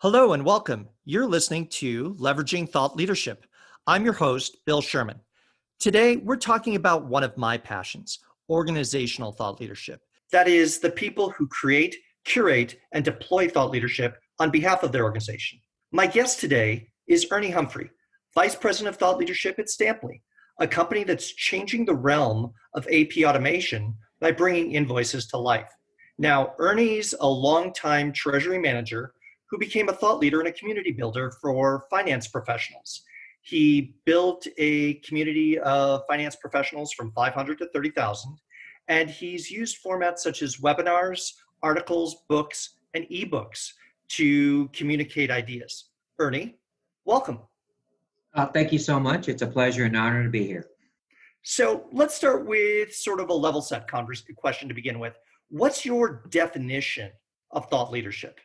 Hello and welcome. You're listening to Leveraging Thought Leadership. I'm your host, Bill Sherman. Today, we're talking about one of my passions, organizational thought leadership. That is, the people who create, curate, and deploy thought leadership on behalf of their organization. My guest today is Ernie Humphrey, Vice President of Thought Leadership at Stamply, a company that's changing the realm of AP automation by bringing invoices to life. Now, Ernie's a longtime treasury manager who became a thought leader and a community builder for finance professionals. He built a community of finance professionals from 500 to 30,000, and he's used formats such as webinars, articles, books, and ebooks to communicate ideas. Ernie, welcome. Thank you so much. It's a pleasure and honor to be here. So let's start with sort of a level set question to begin with. What's your definition of thought leadership?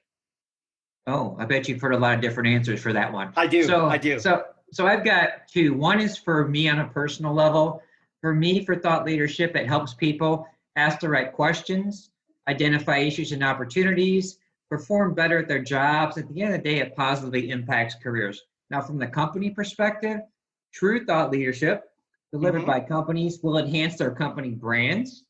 Oh, I bet you've heard a lot of different answers for that one. I do. So I've got two. One is for me on a personal level. For me, for thought leadership, it helps people ask the right questions, identify issues and opportunities, perform better at their jobs. At the end of the day, it positively impacts careers. Now, from the company perspective, true thought leadership delivered by companies will enhance their company brands,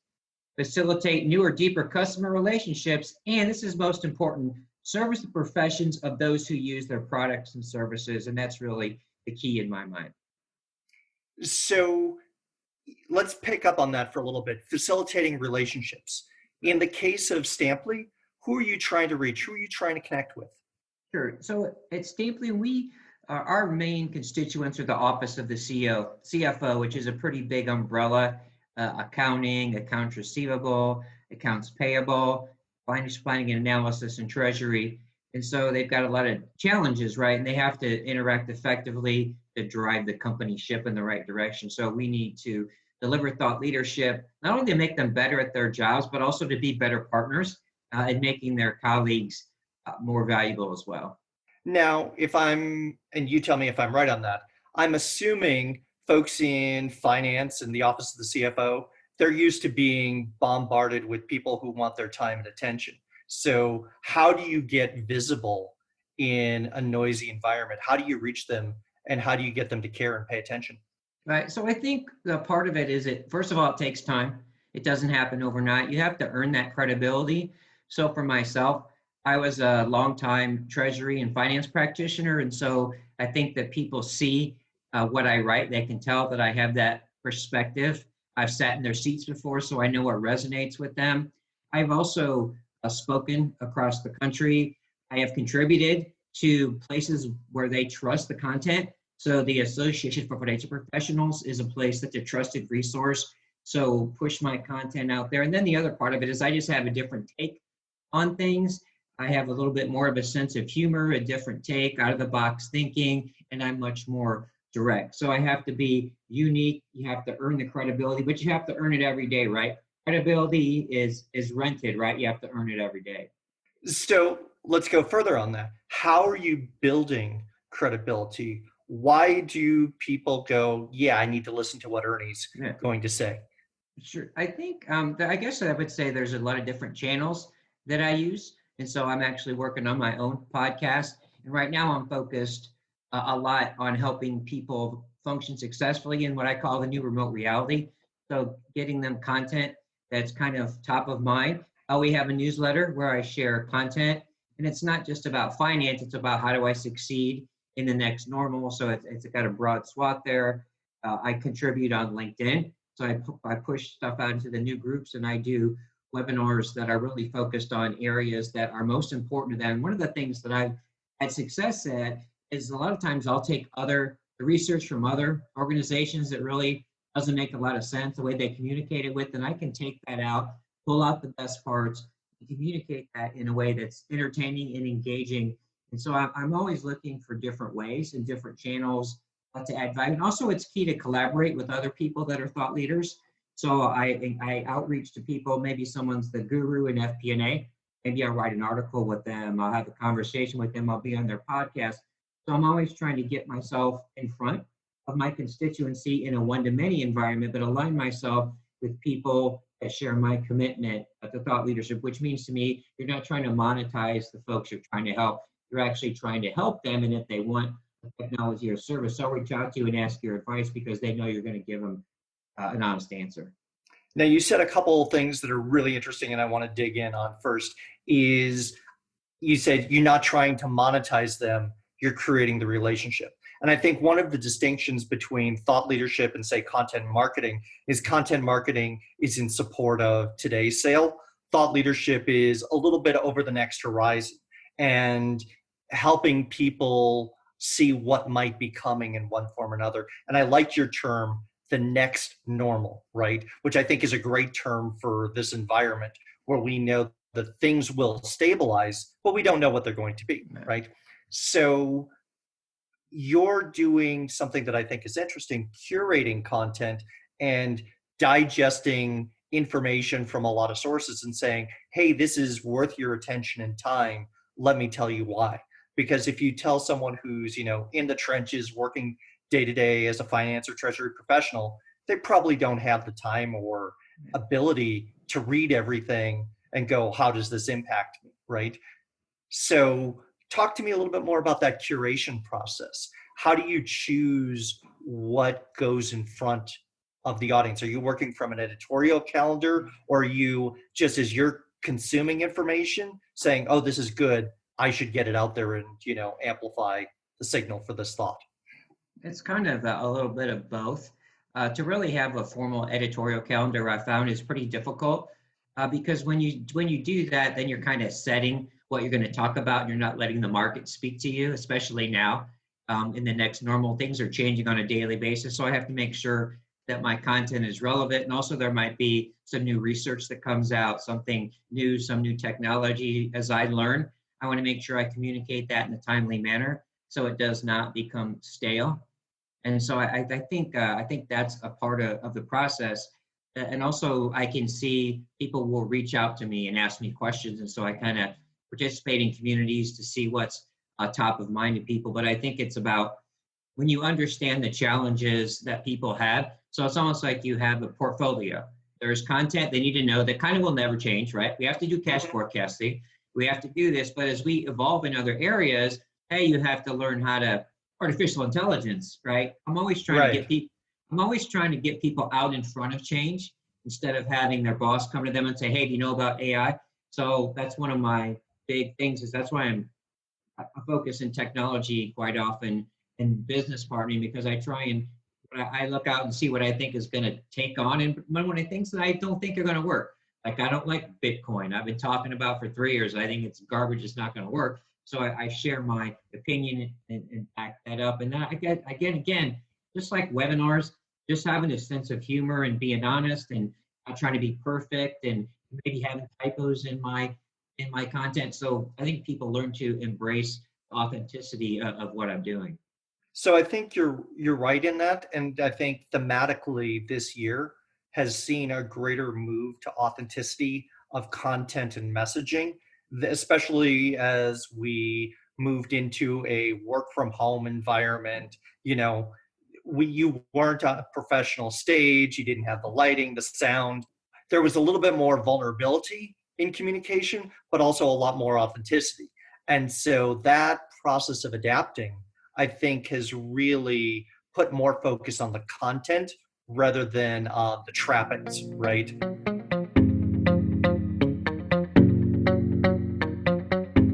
facilitate newer, deeper customer relationships, and this is most important, service the professions of those who use their products and services, and that's really the key in my mind. So let's pick up on that for a little bit, facilitating relationships. In the case of Stamply, who are you trying to reach? Who are you trying to connect with? Sure. So at Stamply, our main constituents are the office of the CFO, which is a pretty big umbrella, accounting, accounts receivable, accounts payable, finance planning and analysis, and treasury. And so they've got a lot of challenges, right? And they have to interact effectively to drive the company ship in the right direction. So we need to deliver thought leadership, not only to make them better at their jobs, but also to be better partners and making their colleagues more valuable as well. Now, and you tell me if I'm right on that, I'm assuming folks in finance and the office of the CFO, they're used to being bombarded with people who want their time and attention. So how do you get visible in a noisy environment? How do you reach them, and how do you get them to care and pay attention? Right. So I think the part of it is first of all, it takes time. It doesn't happen overnight. You have to earn that credibility. So for myself, I was a longtime treasury and finance practitioner. And so I think that people see what I write. They can tell that I have that perspective. I've sat in their seats before, so I know what resonates with them. I've also spoken across the country. I have contributed to places where they trust the content. So the Association for Financial Professionals is a place that's a trusted resource. So push my content out there. And then the other part of it is I just have a different take on things. I have a little bit more of a sense of humor, a different take, out of the box thinking, and I'm much more direct. So I have to be unique. You have to earn the credibility, but you have to earn it every day, right? Credibility is rented, right? You have to earn it every day. So let's go further on that. How are you building credibility? Why do people go, yeah, I need to listen to what Ernie's going to say? Sure. I think, I guess I would say there's a lot of different channels that I use. And so I'm actually working on my own podcast. And right now I'm focused a lot on helping people function successfully in what I call the new remote reality. So getting them content that's kind of top of mind. We have a newsletter where I share content, and it's not just about finance. It's about how do I succeed in the next normal. So it's got a broad swath there. I contribute on LinkedIn. So I push stuff out into the new groups, and I do webinars that are really focused on areas that are most important to them. One of the things that I've had success at is a lot of times I'll take the research from other organizations that really doesn't make a lot of sense, the way they communicate it with, and I can take that out, pull out the best parts, and communicate that in a way that's entertaining and engaging. And so I'm always looking for different ways and different channels to add value. And also it's key to collaborate with other people that are thought leaders. So I outreach to people, maybe someone's the guru in FP&A, maybe I'll write an article with them, I'll have a conversation with them, I'll be on their podcast. So I'm always trying to get myself in front of my constituency in a one-to-many environment, but align myself with people that share my commitment to thought leadership, which means to me, you're not trying to monetize the folks you're trying to help. you're actually trying to help them. And if they want a technology or service, they'll reach out to you and ask your advice because they know you're going to give them an honest answer. Now, you said a couple of things that are really interesting, and I want to dig in on. First is you said you're not trying to monetize them, you're creating the relationship. And I think one of the distinctions between thought leadership and, say, content marketing is in support of today's sale. Thought leadership is a little bit over the next horizon and helping people see what might be coming in one form or another. And I like your term, the next normal, right? Which I think is a great term for this environment where we know that things will stabilize, but we don't know what they're going to be, right? So you're doing something that I think is interesting, curating content and digesting information from a lot of sources and saying, hey, this is worth your attention and time. Let me tell you why. Because if you tell someone who's, in the trenches working day to day as a finance or treasury professional, they probably don't have the time or ability to read everything and go, how does this impact me, right? So talk to me a little bit more about that curation process. How do you choose what goes in front of the audience? Are you working from an editorial calendar, or are you just, as you're consuming information, saying, oh, this is good, I should get it out there and, amplify the signal for this thought? It's kind of a little bit of both. To really have a formal editorial calendar, I found is pretty difficult because when you do that, then you're kind of setting what you're going to talk about. And you're not letting the market speak to you, especially now. In the next normal, things are changing on a daily basis, so I have to make sure that my content is relevant. And also, there might be some new research that comes out, something new, some new technology. As I learn, I want to make sure I communicate that in a timely manner so it does not become stale. And so I think that's a part of the process. And also I can see people will reach out to me and ask me questions. And so I kind of participate in communities to see what's top of mind to people. But I think it's about when you understand the challenges that people have. So it's almost like you have a portfolio. There's content they need to know that kind of will never change, right? We have to do cash forecasting. We have to do this. But as we evolve in other areas, hey, you have to learn how to artificial intelligence, right? Right. I'm always trying to get people out in front of change instead of having their boss come to them and say, hey, do you know about AI? So that's one of my big things is that's why I focus in technology quite often in business partnering because I try and I look out and see what I think is going to take on and when I things that I don't think are going to work. Like I don't like Bitcoin. I've been talking about for 3 years. I think it's garbage. It's not going to work. So I share my opinion and back that up. And then I get again, just like webinars, just having a sense of humor and being honest and not trying to be perfect and maybe having typos in my content. So I think people learn to embrace authenticity of what I'm doing. So I think you're right in that, and I think thematically this year has seen a greater move to authenticity of content and messaging, especially as we moved into a work from home environment. You weren't on a professional stage, you didn't have the lighting, the sound. There was a little bit more vulnerability in communication, but also a lot more authenticity. And so that process of adapting, I think, has really put more focus on the content rather than the trappings, right?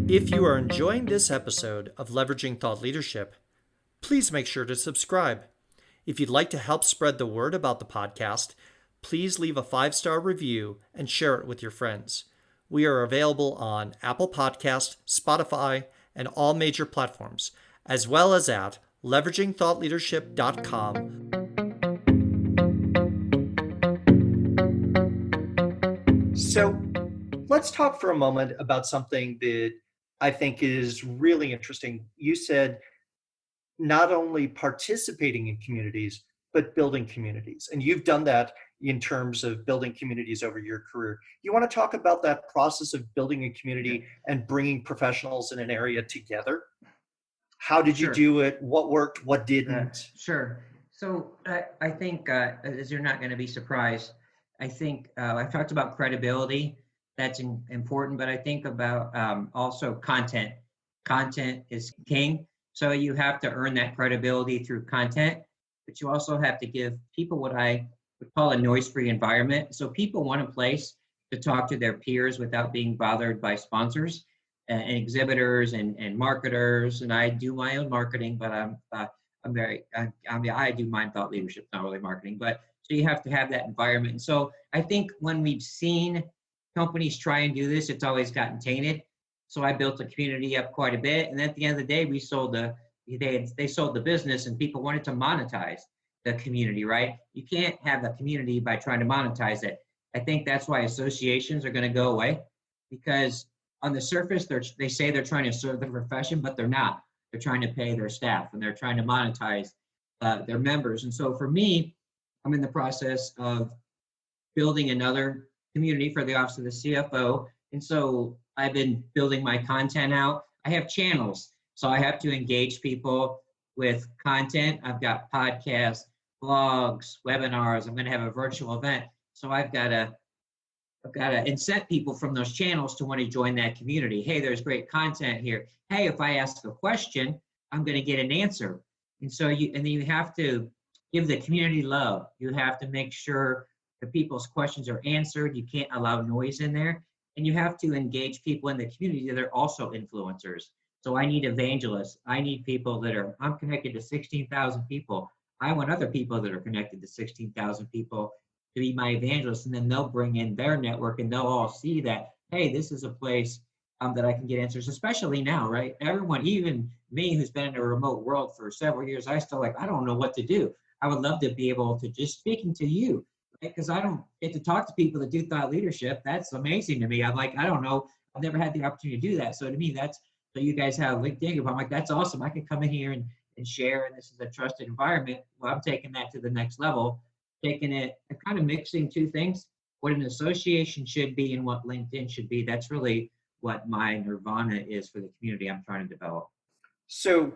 If you are enjoying this episode of Leveraging Thought Leadership, please make sure to subscribe. If you'd like to help spread the word about the podcast, please leave a 5-star review and share it with your friends. We are available on Apple Podcast, Spotify, and all major platforms, as well as at leveragingthoughtleadership.com. So let's talk for a moment about something that I think is really interesting. You said not only participating in communities, but building communities. And you've done that in terms of building communities over your career. You want to talk about that process of building a community and bringing professionals in an area together? How did you Sure. do it? What worked? What didn't? Sure. So I think, as you're not going to be surprised, I think I've talked about credibility. That's important, but I think about also content. content is king. So you have to earn that credibility through content, but you also have to give people what I would call a noise-free environment. So people want a place to talk to their peers without being bothered by sponsors and exhibitors and marketers. And I do my own marketing, but I do my thought leadership, not really marketing. But so you have to have that environment. And so I think when we've seen companies try and do this, it's always gotten tainted. So I built a community up quite a bit, and at the end of the day, they sold the business, and people wanted to monetize the community, right? You can't have a community by trying to monetize it. I think that's why associations are going to go away, because on the surface, they say they're trying to serve the profession, but they're not. They're trying to pay their staff, and they're trying to monetize their members. And so for me, I'm in the process of building another community for the Office of the CFO. And so I've been building my content out. I have channels, so I have to engage people with content. I've got podcasts, blogs, webinars. I'm going to have a virtual event. So I've got to incent people from those channels to want to join that community. Hey, there's great content here. Hey, if I ask a question, I'm going to get an answer. And so then you have to give the community love. You have to make sure the people's questions are answered. You can't allow noise in there. And you have to engage people in the community that are also influencers. So I need evangelists. I need people I'm connected to 16,000 people. I want other people that are connected to 16,000 people to be my evangelists, and then they'll bring in their network, and they'll all see that, hey, this is a place that I can get answers, especially now, right? Everyone, even me, who's been in a remote world for several years, I don't know what to do. I would love to be able to just speaking to you, right? Because I don't get to talk to people that do thought leadership. That's amazing to me. I'm like, I don't know. I've never had the opportunity to do that. So to me, so you guys have LinkedIn group. I'm like, that's awesome. I can come in here and share, and this is a trusted environment. Well, I'm taking that to the next level, taking it and kind of mixing two things, what an association should be and what LinkedIn should be. That's really what my nirvana is for the community I'm trying to develop. So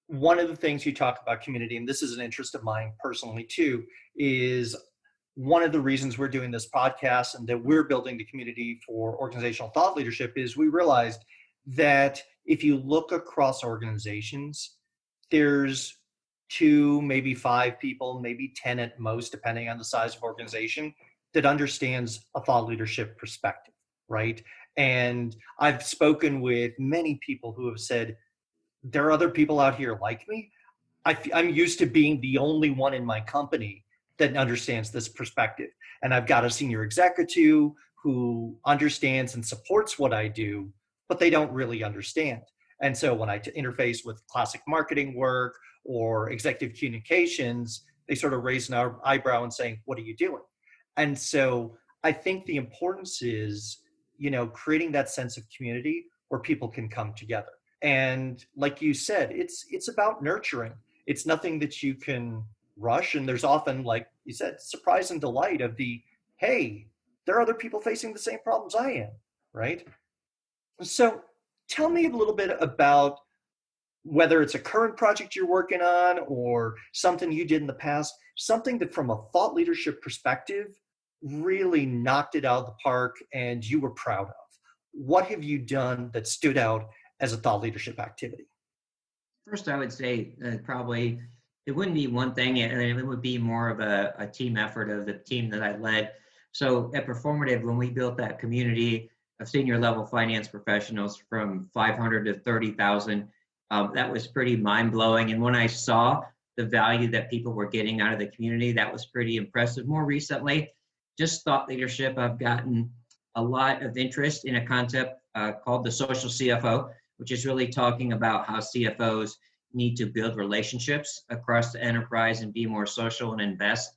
one of the things you talk about community, and this is an interest of mine personally too, is one of the reasons we're doing this podcast and that we're building the community for organizational thought leadership is we realized that if you look across organizations, there's 2, maybe 5 people, maybe 10 at most, depending on the size of organization, that understands a thought leadership perspective, right? And I've spoken with many people who have said, there are other people out here like me. I'm used to being the only one in my company that understands this perspective. And I've got a senior executive who understands and supports what I do, but they don't really understand. And so when I interface with classic marketing work or executive communications, they sort of raise an eyebrow and saying, what are you doing? And so I think the importance is, creating that sense of community where people can come together. And like you said, it's about nurturing. It's nothing that you can rush. And there's often, like you said, surprise and delight of hey, there are other people facing the same problems I am, right? So tell me a little bit about whether it's a current project you're working on or something you did in the past, something that from a thought leadership perspective really knocked it out of the park and you were proud of. What have you done that stood out as a thought leadership activity? First, I would say probably it wouldn't be one thing, and it would be more of a team effort of the team that I led. So at Performative, when we built that community of senior level finance professionals from 500 to 30,000, that was pretty mind blowing. And when I saw the value that people were getting out of the community, that was pretty impressive. More recently, just thought leadership, I've gotten a lot of interest in a concept called the social CFO, which is really talking about how CFOs need to build relationships across the enterprise and be more social and invest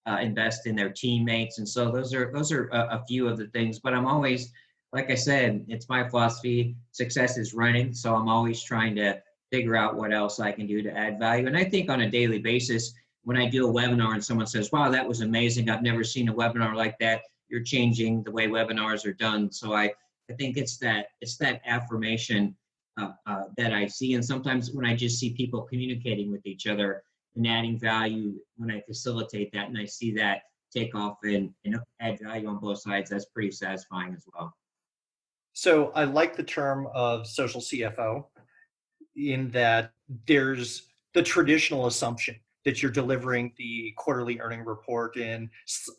in their teammates. And so those are a few of the things. But I'm always, like I said, it's my philosophy. Success is running, so I'm always trying to figure out what else I can do to add value. And I think on a daily basis, when I do a webinar and someone says, "Wow, that was amazing! I've never seen a webinar like that. You're changing the way webinars are done." So I think it's that affirmation that I see. And sometimes when I just see people communicating with each other and adding value, when I facilitate that and I see that take off and add value on both sides, that's pretty satisfying as well. So I like the term of social CFO in that there's the traditional assumption that you're delivering the quarterly earning report in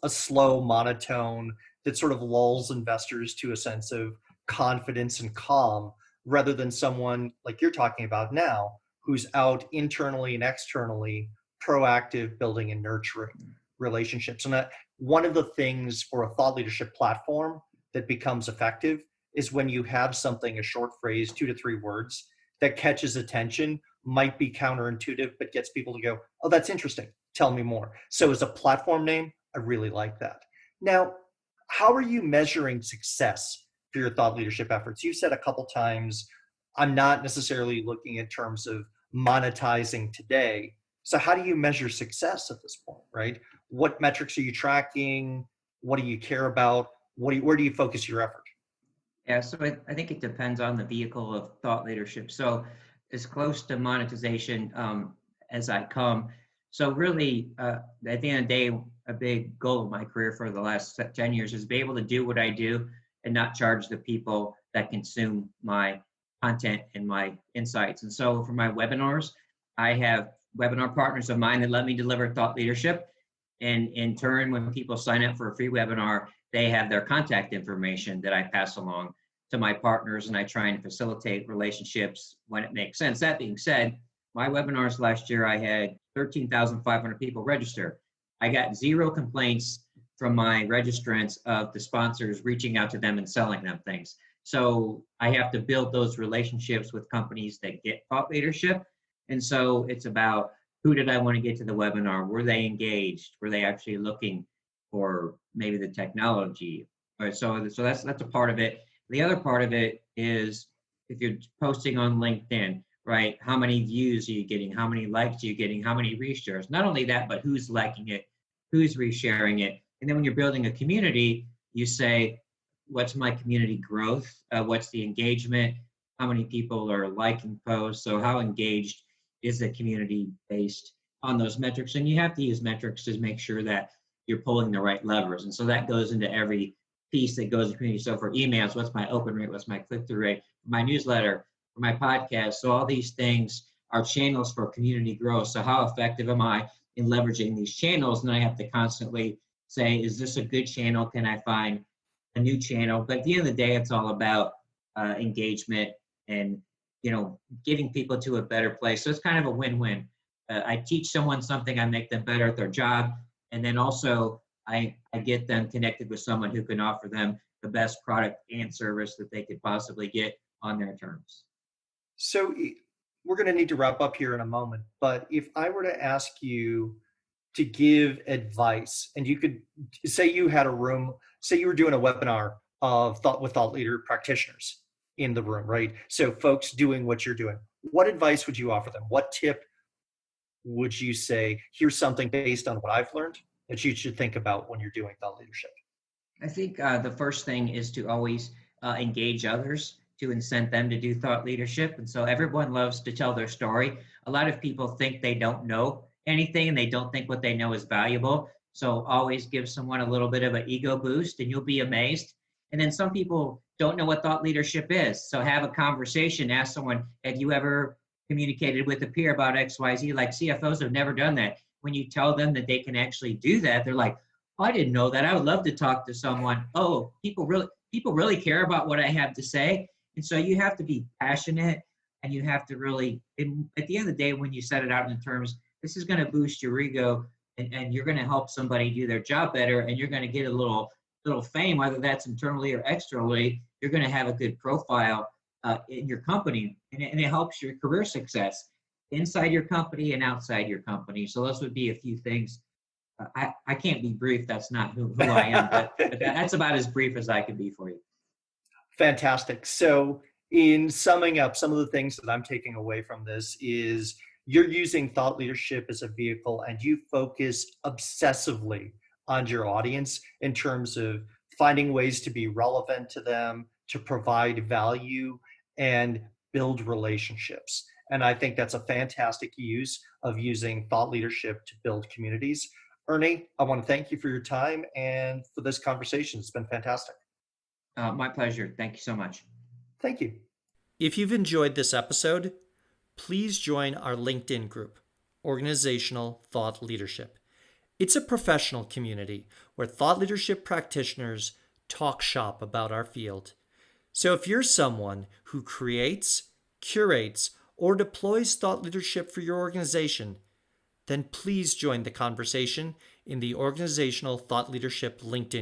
a slow monotone that sort of lulls investors to a sense of confidence and calm rather than someone like you're talking about now who's out internally and externally proactive building and nurturing relationships. And that one of the things for a thought leadership platform that becomes effective is when you have something, a short phrase, 2 to 3 words that catches attention, might be counterintuitive, but gets people to go, oh, that's interesting. Tell me more. So as a platform name, I really like that. Now, how are you measuring success for your thought leadership efforts? You said a couple times, I'm not necessarily looking in terms of monetizing today. So how do you measure success at this point, right? What metrics are you tracking? What do you care about? Where do you focus your effort? Yeah, so I think it depends on the vehicle of thought leadership. So as close to monetization as I come. So really, at the end of the day, a big goal of my career for the last 10 years is be able to do what I do and not charge the people that consume my content and my insights. And so for my webinars, I have webinar partners of mine that let me deliver thought leadership. And in turn, when people sign up for a free webinar, they have their contact information that I pass along to my partners, and I try and facilitate relationships when it makes sense. That being said, my webinars last year, I had 13,500 people register. I got zero complaints from my registrants of the sponsors reaching out to them and selling them things. So I have to build those relationships with companies that get thought leadership. And so it's about, who did I want to get to the webinar? Were they engaged? Were they actually looking for maybe the technology? Or so that's a part of it. The other part of it is, if you're posting on LinkedIn, right? How many views are you getting? How many likes are you getting? How many reshares? Not only that, but who's liking it? Who's resharing it? And then when you're building a community, you say, what's my community growth? What's the engagement? How many people are liking posts? So how engaged is the community based on those metrics? And you have to use metrics to make sure that you're pulling the right levers. And so that goes into every piece that goes in community. So for emails, what's my open rate? What's my click-through rate? For my newsletter, for my podcast. So all these things are channels for community growth. So how effective am I in leveraging these channels? And I have to constantly say, is this a good channel? Can I find a new channel? But at the end of the day, it's all about engagement and, getting people to a better place. So it's kind of a win-win. I teach someone something, I make them better at their job. And then also I get them connected with someone who can offer them the best product and service that they could possibly get on their terms. So we're going to need to wrap up here in a moment, but if I were to ask you to give advice and you could say you had a room, say you were doing a webinar of thought leader practitioners in the room, right? So folks doing what you're doing, what advice would you offer them? What tip would you say, here's something based on what I've learned that you should think about when you're doing thought leadership? I think the first thing is to always engage others to incent them to do thought leadership. And so everyone loves to tell their story. A lot of people think they don't know anything and they don't think what they know is valuable. So always give someone a little bit of an ego boost and you'll be amazed. And then some people don't know what thought leadership is. So have a conversation, ask someone, have you ever communicated with a peer about XYZ? Like CFOs have never done that. When you tell them that they can actually do that, they're like, oh, I didn't know that. I would love to talk to someone. Oh, people really care about what I have to say. And so you have to be passionate and you have to really, at the end of the day, when you set it out in terms, this is going to boost your ego and you're going to help somebody do their job better and you're going to get a little fame, whether that's internally or externally. You're going to have a good profile in your company and it helps your career success inside your company and outside your company. So those would be a few things. I can't be brief. That's not who I am, but that's about as brief as I can be for you. Fantastic. So, in summing up, some of the things that I'm taking away from this is you're using thought leadership as a vehicle and you focus obsessively on your audience in terms of finding ways to be relevant to them, to provide value, and build relationships. And I think that's a fantastic use of using thought leadership to build communities. Ernie, I want to thank you for your time and for this conversation. It's been fantastic. My pleasure. Thank you so much. Thank you. If you've enjoyed this episode, please join our LinkedIn group, Organizational Thought Leadership. It's a professional community where thought leadership practitioners talk shop about our field. So if you're someone who creates, curates, or deploys thought leadership for your organization, then please join the conversation in the Organizational Thought Leadership LinkedIn